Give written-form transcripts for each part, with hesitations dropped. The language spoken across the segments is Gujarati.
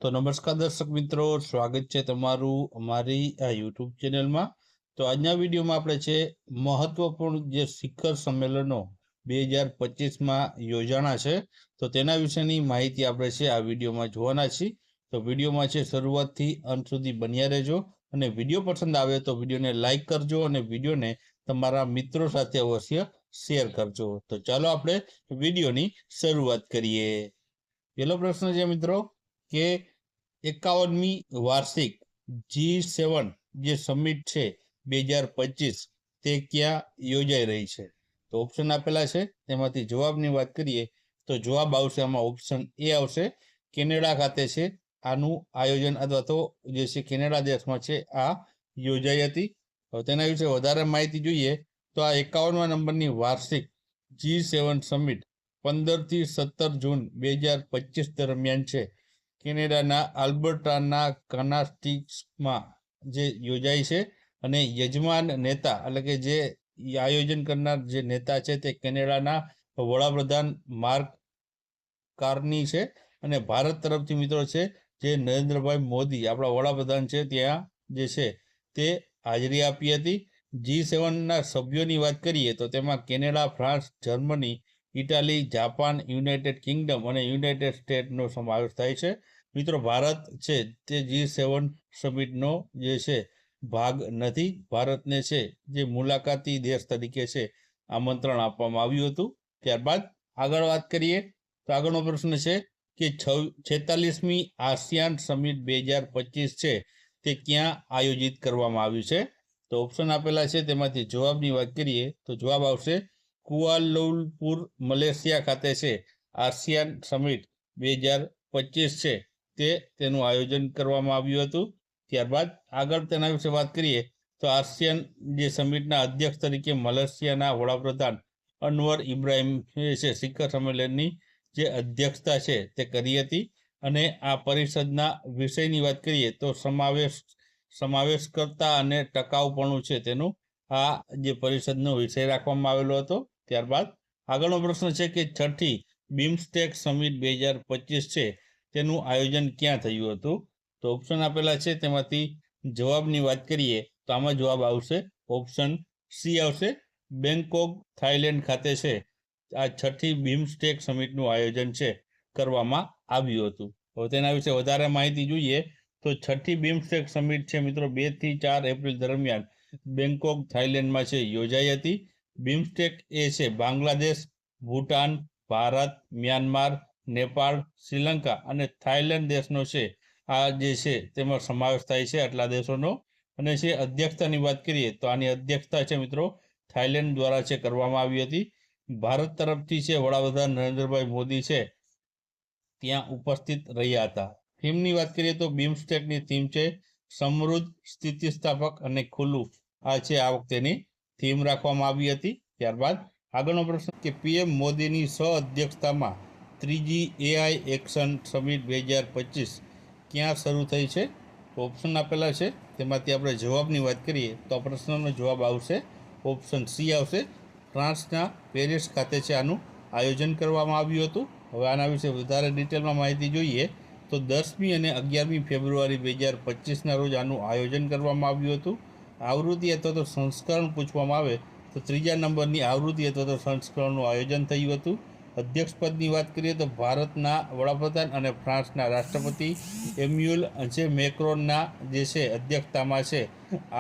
તો નમસ્કાર દર્શક મિત્રો, સ્વાગત છે તમારું અમારી આ યુટ્યુબ ચેનલમાં. તો આજના વિડીયોમાં આપણે છે મહત્વપૂર્ણ જે શિખર સંમેલનો 2025માં યોજાણા છે, તો તેના વિશેની માહિતી આપણે છે આ વિડીયોમાં જોવાના છીએ. તો વિડીયોમાં છે શરૂઆતથી અંત સુધી બન્યા રહેજો, અને વિડીયો પસંદ આવે તો વિડીયોને લાઇક કરજો અને વિડીયોને તમારા મિત્રો સાથે અવશ્ય શેર કરજો. તો ચાલો આપણે વિડીયોની શરૂઆત કરીએ. પહેલો પ્રશ્ન છે મિત્રો કે 51મી વાર્ષિક G7 જે સમિટ છે 2025 તે ક્યાં યોજાઈ રહી છે? તો ઓપ્શન આપેલા છે, તેમાંથી જવાબની વાત કરીએ તો જવાબ આવશે આમાં ઓપ્શન એ આવશે, કેનેડા ખાતે છે આનું આયોજન, અથવા તો જે છે કેનેડા દેશમાં છે આ યોજાઈ હતી. તો તેના વિશે વધારે માહિતી જોઈએ તો આ 51મા નંબરની વાર્ષિક G7 સમિટ 15થી 17 જૂન 2025 દરમિયાન છે કેનેડાના આલ્બર્ટાના કાનાસ્ટિક્સમાં જે યોજાય છે, અને યજમાન નેતા એટલે કે જે આયોજન કરનાર જે નેતા છે તે કેનેડાના વડાપ્રધાન માર્ક કાર્ની છે, અને ભારત તરફથી મિત્રો છે જે નરેન્દ્રભાઈ મોદી આપણા વડાપ્રધાન છે ત્યાં જે છે તે હાજરી આપી હતી. G7ના સભ્યોની વાત કરીએ તો તેમાં Canada, France, Germany, Italy, Japan, United Kingdom અને યુનાઇટેડ સ્ટેટનો સમાવેશ થાય છે. મિત્રો ભારત છે તે G7 સમિટનો જે છે ભાગ નથી. ભારતને છે જે મુલાકાતી દેશ તરીકે છે આમંત્રણ આપવામાં આવ્યું હતું. ત્યારબાદ આગળ વાત કરીએ તો આગળનો પ્રશ્ન છે કે 46મી આસિયાન સમિટ 2025 છે તે ક્યાં આયોજિત કરવામાં આવ્યું છે? તો ઓપ્શન આપેલા છે, તેમાંથી જવાબની વાત કરીએ તો જવાબ આવશે કુઆલાલુમ્પુર, મલેશિયા ખાતે છે આસિયાન સમિટ 2025 છે તેનું આયોજન કરવામાં આવ્યું હતું. ત્યારબાદ આગળ તેના વિશે વાત કરીએ તો આસિયાન જે સમિટના અધ્યક્ષ તરીકે મલેશિયાના વડાપ્રધાન અનવર ઇબ્રાહિમ છે શિખર સંમેલનની જે અધ્યક્ષતા છે તે કરી હતી. અને આ પરિષદના વિષયની વાત કરીએ તો સમાવેશ કરતા અને ટકાઉપણું છે તેનું આ જે પરિષદનો વિષય રાખવામાં આવેલો હતો. ત્યારબાદ આગળનો પ્રશ્ન છે કે 6ઠી બિમસ્ટેક સમિટ 2025 છે તેનું આયોજન ક્યાં થયું હતું? તો ઓપ્શન આપેલા છે, તેમાંથી જવાબની વાત કરીએ તો આમાં જવાબ આવશે ઓપ્શન સી આવશે, બેંકોક થાઈલેન્ડ ખાતે છે આ 6ઠી બિમસ્ટેક સમિટનું આયોજન છે કરવામાં આવ્યું હતું. હવે તેના વિશે વધારે માહિતી જોઈએ તો 6ઠી બિમસ્ટેક સમિટ છે મિત્રો 2 થી 4 એપ્રિલ દરમિયાન બેંકોક થાઈલેન્ડમાં છે યોજાઈ હતી. બિમસ્ટેક એ છે બાંગ્લાદેશ, ભૂટાન, ભારત, મ્યાનમાર, નેપાળ, શ્રીલંકા અને થાઈલેન્ડ દેશનો છે આ જે છે તેમાં સમાવેશ થાય છે આટલા દેશોનો. અને છે અધ્યક્ષતાની વાત કરીએ તો આની અધ્યક્ષતા છે મિત્રો થાઈલેન્ડ દ્વારા છે કરવામાં આવી હતી. ભારત તરફથી છે વડાપ્રધાન નરેન્દ્રભાઈ મોદી છે ત્યાં ઉપસ્થિત રહ્યા હતા. થીમની વાત કરીએ તો બિમસ્ટેકની થીમ છે સમૃદ્ધ, સ્થિતિસ્થાપક અને ખુલ્લું. આ છે આ વખતેની થીમ રાખવામાં આવી હતી. ત્યારબાદ આગળનો પ્રશ્ન કે પીએમ મોદીની સહ-અધ્યક્ષતામાં 3જી AI એક્શન સમિટ 2025 ક્યાં શરૂ થઈ છે? તો ઓપ્શન આપેલા છે, તેમાંથી આપણે જવાબની વાત કરીએ તો આ પ્રશ્નનો જવાબ આવશે ઓપ્શન સી આવશે, ફ્રાન્સના પેરિસ ખાતે છે આનું આયોજન કરવામાં આવ્યું હતું. હવે આના વિશે વધારે ડિટેલમાં માહિતી જોઈએ તો 10મી અને 11મી ફેબ્રુઆરી 2025ના રોજ આનું આયોજન કરવામાં આવ્યું હતું. આવૃત્તિ અથવા તો સંસ્કરણ પૂછવામાં આવે તો 3જા નંબરની આવૃત્તિ અથવા તો સંસ્કરણનું આયોજન થયું હતું. અધ્યક્ષપદની વાત કરીએ તો ભારતના વડાપ્રધાન અને ફ્રાન્સના રાષ્ટ્રપતિ એમ્યુલ જે મેક્રોનના જે છે અધ્યક્ષતામાં છે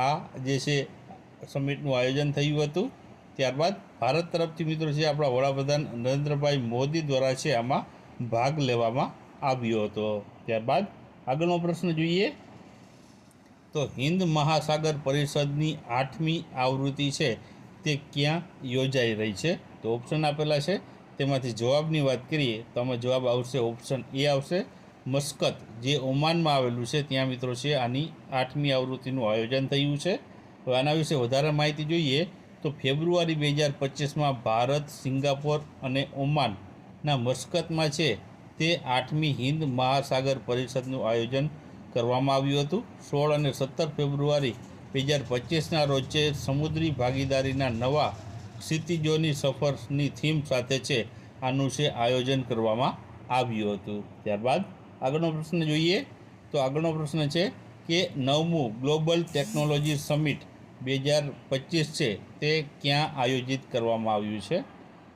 આ જે છે સમિટનું આયોજન થયું હતું. ત્યારબાદ ભારત તરફથી મિત્રો છે આપણા વડાપ્રધાન નરેન્દ્રભાઈ મોદી દ્વારા છે આમાં ભાગ લેવામાં આવ્યો હતો. ત્યારબાદ આગળનો પ્રશ્ન જોઈએ તો હિન્દ મહાસાગર પરિષદની 8મી આવૃત્તિ છે તે ક્યાં યોજાઈ રહી છે? તો ઓપ્શન આપેલા છે, તેમાંથી જવાબની વાત કરીએ તો આમાં જવાબ આવશે ઓપ્શન એ આવશે, મસ્કત જે ઓમાનમાં આવેલું છે ત્યાં મિત્રો છે આની 8મી આવૃત્તિનું આયોજન થયું છે. હવે આના વિશે વધારે માહિતી જોઈએ તો ફેબ્રુઆરી 2025માં ભારત, સિંગાપોર અને ઓમાનના મસ્કતમાં છે તે 8મી હિન્દ મહાસાગર પરિષદનું આયોજન કરવામાં આવ્યું હતું. 16 અને 17 ફેબ્રુઆરી 2025ના રોજ છે સમુદ્રી ભાગીદારીના નવા ક્ષિતિજોની સફરની થીમ સાથે છે આનું છે આયોજન કરવામાં આવ્યું હતું. ત્યારબાદ આગળનો પ્રશ્ન જોઈએ તો આગળનો પ્રશ્ન છે કે 9મું ગ્લોબલ ટેકનોલોજી સમિટ 2025 છે તે ક્યાં આયોજિત કરવામાં આવ્યું છે?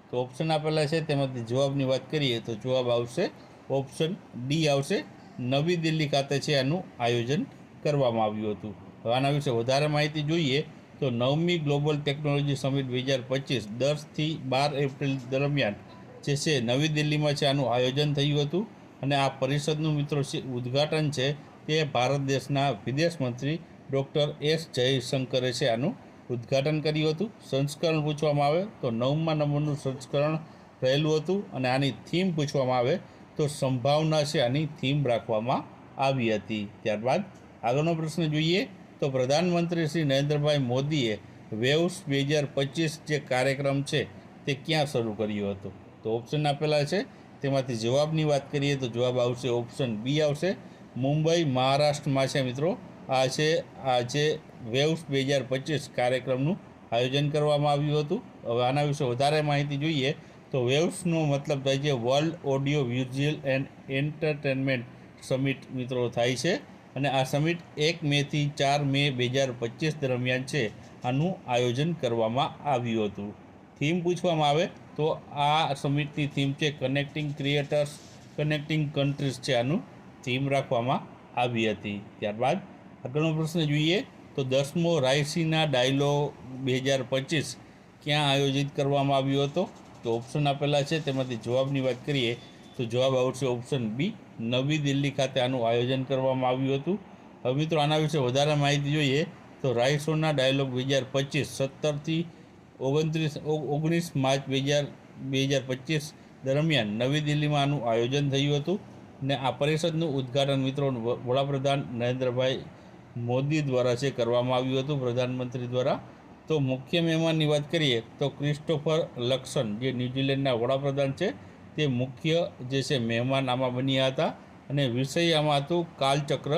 તો ઓપ્શન આપેલા છે, તેમાંથી જવાબની વાત કરીએ તો જવાબ આવશે ઓપ્શન ડી આવશે, નવી દિલ્હી ખાતે છે આનું આયોજન કરવામાં આવ્યું હતું. હવે આના વિશે વધારે માહિતી જોઈએ તો 9મી ગ્લોબલ ટેકનોલોજી સમિટ 2025 10થી 12 એપ્રિલ દરમિયાન જે છે નવી દિલ્હીમાં છે આનું આયોજન થયું હતું. અને આ પરિષદનું મિત્રો ઉદ્ઘાટન છે તે ભારત દેશના વિદેશ મંત્રી ડૉક્ટર એસ જયશંકરે છે આનું ઉદ્ઘાટન કર્યું હતું. સંસ્કરણ પૂછવામાં આવે તો 9મા નંબરનું સંસ્કરણ રહેલું હતું. અને આની થીમ પૂછવામાં આવે તો સંભાવના છે આની થીમ રાખવામાં આવી હતી. ત્યારબાદ આગળનો પ્રશ્ન જોઈએ તો પ્રધાનમંત્રી શ્રી નરેન્દ્રભાઈ મોદીએ વેવ્સ 2025 જે કાર્યક્રમ છે તે ક્યાં શરૂ કર્યો હતો? તો ઓપ્શન આપેલા છે, તેમાંથી જવાબની વાત કરીએ તો જવાબ આવશે ઓપ્શન બી આવશે, મુંબઈ મહારાષ્ટ્રમાં છે મિત્રો આ છે વેવ્સ 2025 કાર્યક્રમનું આયોજન કરવામાં આવ્યું હતું. હવે આના વિશે વધારે માહિતી જોઈએ તો વેવ્સનો મતલબ થાય છે world audio visual and entertainment summit મિત્રો થાય છે. અને આ સમિટ 1 મેથી 4 મે 2025 દરમિયાન છે આનું આયોજન કરવામાં આવ્યું હતું. થીમ પૂછવામાં આવે તો આ સમિટની થીમ છે કનેક્ટિંગ ક્રિએટર્સ કનેક્ટિંગ કન્ટ્રીઝ છે આનું થીમ રાખવામાં આવી હતી. ત્યારબાદ આગળનો પ્રશ્ન જોઈએ તો 10મો રાયસીના ડાયલોગ 2025 ક્યાં આયોજિત કરવામાં આવ્યો હતો? તો ઓપ્શન આપેલા છે, તેમાંથી જવાબની વાત કરીએ તો જવાબ આવશે ઓપ્શન બી, નવી દિલ્હી ખાતે આનું આયોજન કરવામાં આવ્યું હતું. હવે મિત્રો આના વિશે વધારે માહિતી જોઈએ તો રાયસોના ડાયલોગ 2025 17થી 19 માર્ચ 2025 દરમિયાન નવી દિલ્હીમાં આનું આયોજન થયું હતું. ને આ પરિષદનું ઉદ્ઘાટન મિત્રો વડાપ્રધાન નરેન્દ્રભાઈ મોદી દ્વારા છે કરવામાં આવ્યું હતું, પ્રધાનમંત્રી દ્વારા. તો મુખ્ય મહેમાનની વાત કરીએ તો ક્રિસ્ટોફર લક્સન જે ન્યૂઝીલેન્ડના વડાપ્રધાન છે તે મુખ્ય જે છે મહેમાન આમાં બન્યા હતા. અને વિષય આમાં હતું કાલચક્ર,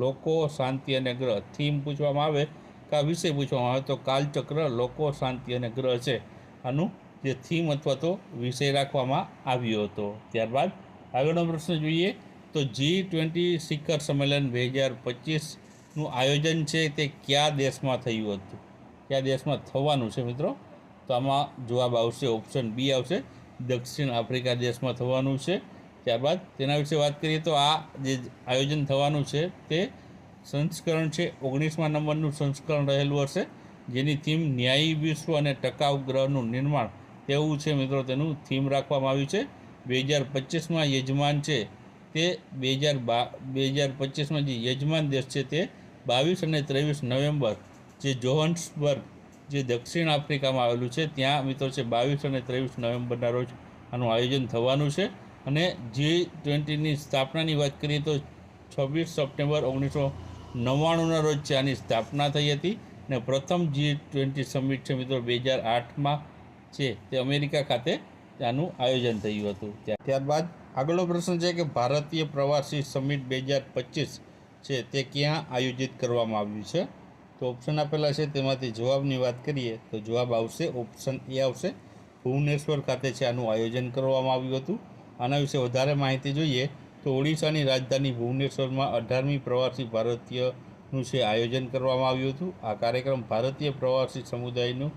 લોકો, શાંતિ અને ગ્રહ. થીમ પૂછવામાં આવે કે વિષય પૂછવામાં આવે તો કાલચક્ર, લોકો, શાંતિ અને ગ્રહ છે આનું જે થીમ અથવા તો વિષય રાખવામાં આવ્યો હતો. ત્યારબાદ આગળનો પ્રશ્ન જોઈએ તો G20 શિખર સંમેલન 2025નું આયોજન છે તે કયા દેશમાં થયું હતું? કયા દેશમાં થવાનું છે મિત્રો? તો આમાં જવાબ આવશે ઓપ્શન બી આવશે, દક્ષિણ આફ્રિકા દેશમાં થવાનું છે. ત્યારબાદ તેના વિશે વાત કરીએ તો આ જે આયોજન થવાનું છે તે સંસ્કરણ છે 19મા નંબરનું સંસ્કરણ રહેલું હશે, જેની થીમ ન્યાયી વિશ્વ અને ટકાઉ ગ્રહનું નિર્માણ તેવું છે મિત્રો, તેનું થીમ રાખવામાં આવ્યું છે. 2025માં યજમાન છે તે 2025માં જે યજમાન દેશ છે તે 22 અને 23 નવેમ્બર જે જોહાન્સબર્ગ જે દક્ષિણ આફ્રિકામાં આવેલું છે ત્યાં મિત્રો છે 22 અને 23 નવેમ્બરના રોજ આનું આયોજન થવાનું છે. અને G20ની સ્થાપનાની વાત કરીએ તો 26 સપ્ટેમ્બર 1999ના રોજ છે આની સ્થાપના થઈ હતી. અને પ્રથમ G20 સમિટ છે મિત્રો 2008માં છે તે અમેરિકા ખાતે આનું આયોજન થયું હતું. ત્યારબાદ આગળનો પ્રશ્ન છે કે ભારતીય પ્રવાસી સમિટ 2025 છે તે ક્યાં આયોજિત કરવામાં આવ્યું છે? તો ઓપ્શન આપેલા છે, તેમાંથી જવાબની વાત કરીએ તો જવાબ આવશે ઓપ્શન એ આવશે, ભુવનેશ્વર ખાતે છે આનું આયોજન કરવામાં આવ્યું હતું. આના વિશે વધારે માહિતી જોઈએ તો ઓડિશાની રાજધાની ભુવનેશ્વરમાં 18મી પ્રવાસી ભારતીયનું છે આયોજન કરવામાં આવ્યું હતું. આ કાર્યક્રમ ભારતીય પ્રવાસી સમુદાયનું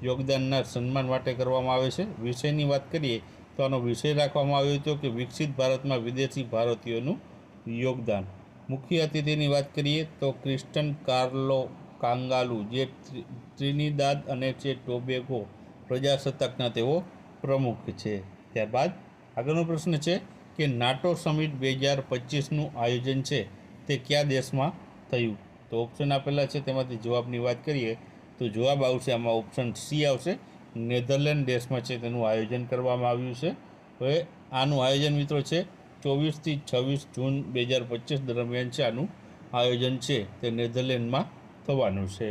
યોગદાનના સન્માન માટે કરવામાં આવે છે. વિષયની વાત કરીએ તો આનો વિષય રાખવામાં આવ્યો હતો કે વિકસિત ભારતમાં વિદેશી ભારતીયોનું યોગદાન. મુખ્ય અતિથિની વાત કરીએ તો ક્રિસ્ટન કાર્લો કાંગાલુ જે ટ્રિનિદાદ અને ટોબેગો પ્રજાસત્તાકના તેઓ પ્રમુખ છે. ત્યારબાદ આગળનો પ્રશ્ન છે કે નાટો સમિટ 2025નું આયોજન છે તે કયા દેશમાં થયું? તો ઓપ્શન આપેલા છે, તેમાંથી જવાબની વાત કરીએ તો જવાબ આવશે આમાં ઓપ્શન સી આવશે, નેધરલેન્ડ દેશમાં છે તેનું આયોજન કરવામાં આવ્યું છે. હવે આનું આયોજન મિત્રો છે 24થી 26 જૂન 2025 દરમિયાન છે આનું આયોજન છે તે નેધરલેન્ડમાં થવાનું છે.